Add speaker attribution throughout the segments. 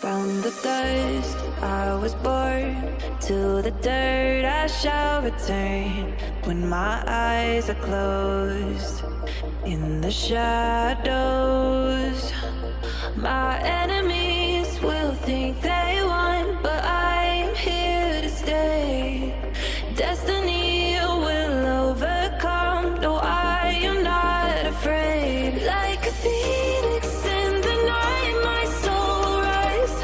Speaker 1: From the dust I was born, to the dirt I shall return. When my eyes are closed, in the shadows, my enemies will think they won, but I'm here to stay. Destiny will overcome, no, I am not afraid. Like a phoenix in the night, my soul rise.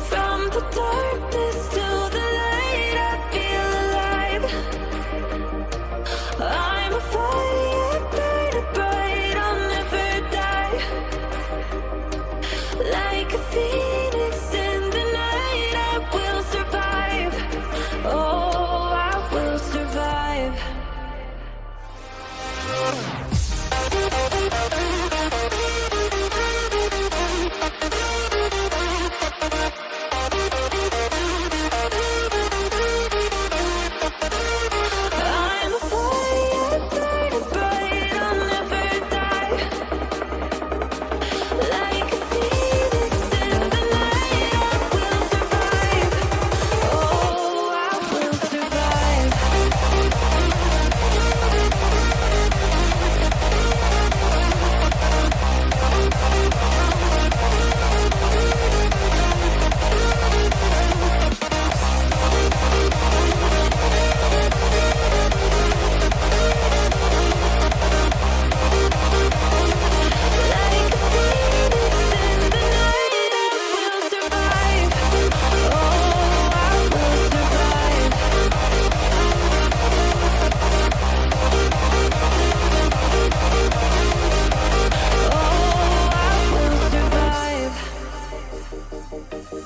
Speaker 1: From the darkness to the light, I feel alive. I'm a fire, burning bright, I'll never die. Like a phoenix in the night, I will survive. Oh, I will survive. I'm a fire, burning bright, I'll never die. Like a phoenix in the night, I will survive. Oh, I will survive. Like a phoenix in the night, I will survive. Oh, I will survive. Oh, I will survive.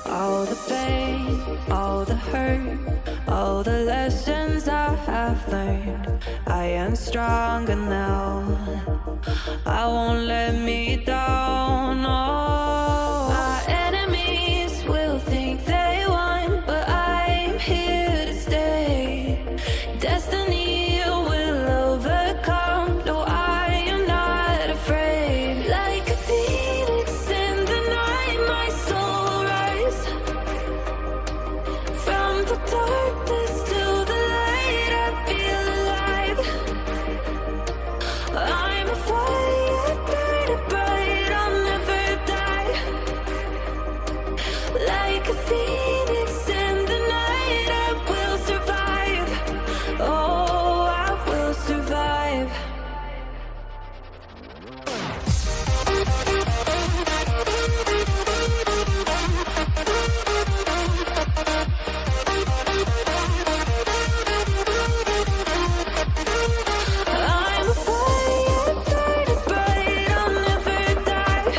Speaker 1: All the pain, all the hurt, all the lessons I have learned, I am stronger now. I won't let me down. Oh, my enemies will think they won, but I'm here to stay. Destiny will overcome, no, I am not afraid. Like a phoenix in the night, my soul rise. From the darkness to the light, I feel alive. I'm a fire, burning bright, I'll never die. Like a phoenix in the night, I will survive. Oh, I will survive. I'm a fire, burning bright, I'll never die.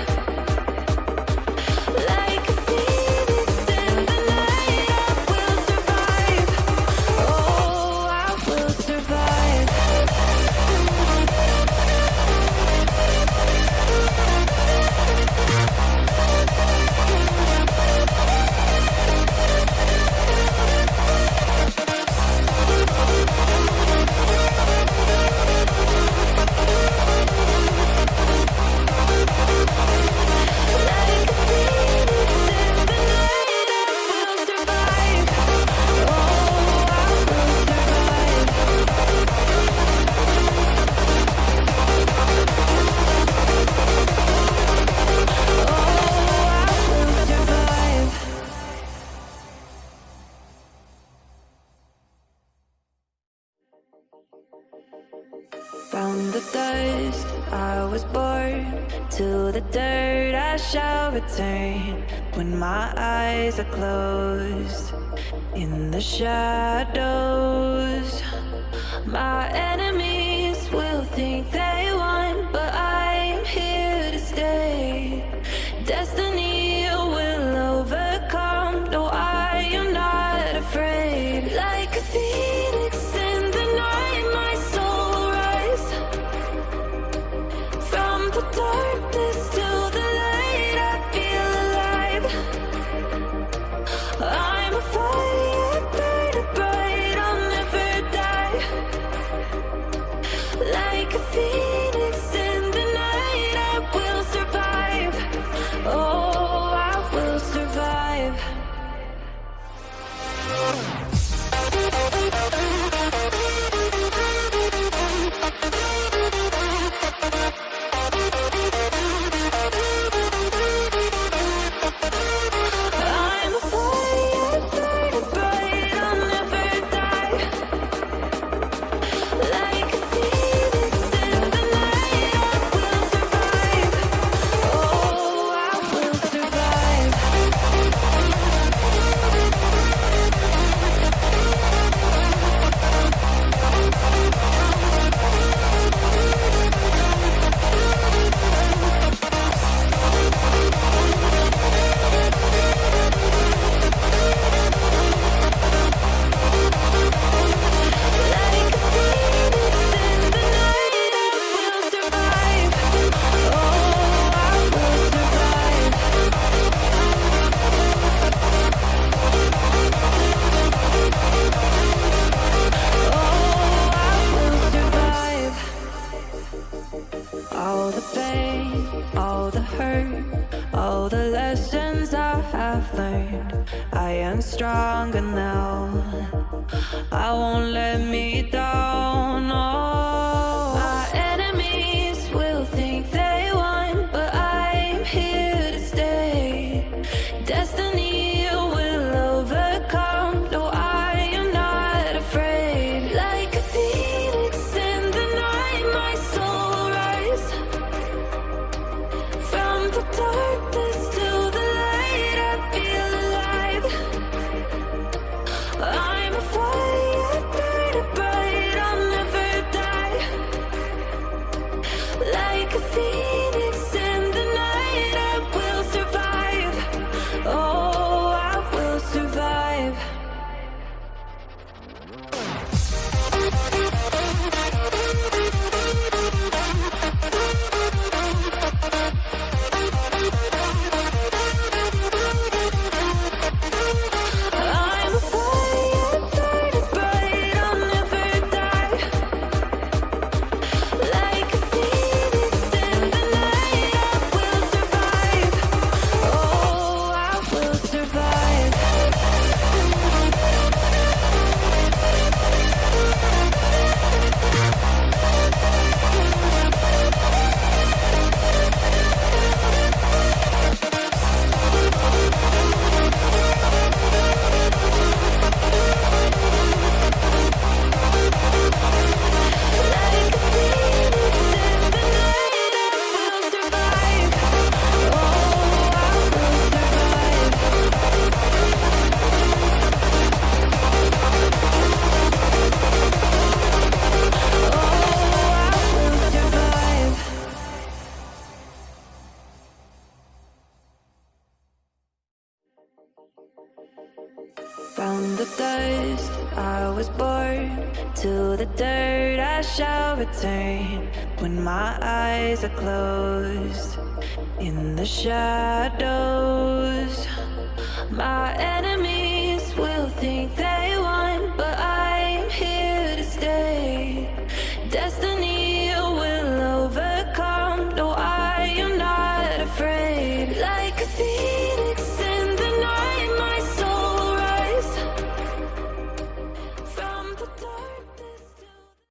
Speaker 1: Like a phoenix in the night, I will survive. Oh, I will survive. Like a phoenix in the night, I will survive. Oh, I will survive. Oh, I will survive. From the dust I was born, to the dirt I shall return. When my eyes are closed, in the shadows, my enemies will think they won, but I'm here to stay. Destiny will overcome, no, I am not afraid. Like a phoenix in the night, my soul rise. From the darkness to the light, I feel alive. I'm a fire, burning bright, I'll never die. Like a phoenix all the hurt, all the lessons I have learned. I am stronger now. I won't let me down. Oh, my enemies will think they won, but I'm here to stay. Destiny will overcome. No, I am not afraid. Like a phoenix in the night, my soul will rise. From the darkness to the light, I feel alive. I'm a fire, burning bright, I'll never die. Like a phoenix in the night, I will survive. Oh, I will survive. I'm a fire, burning bright, I'll never die. Like a phoenix in the night, I will survive. Oh, I will survive. Like a phoenix in the night, I will survive. Oh, I will survive. Oh, I will survive. From the dust I was born, to the dirt I shall return. When my eyes are closed, in the shadows, my enemies will think they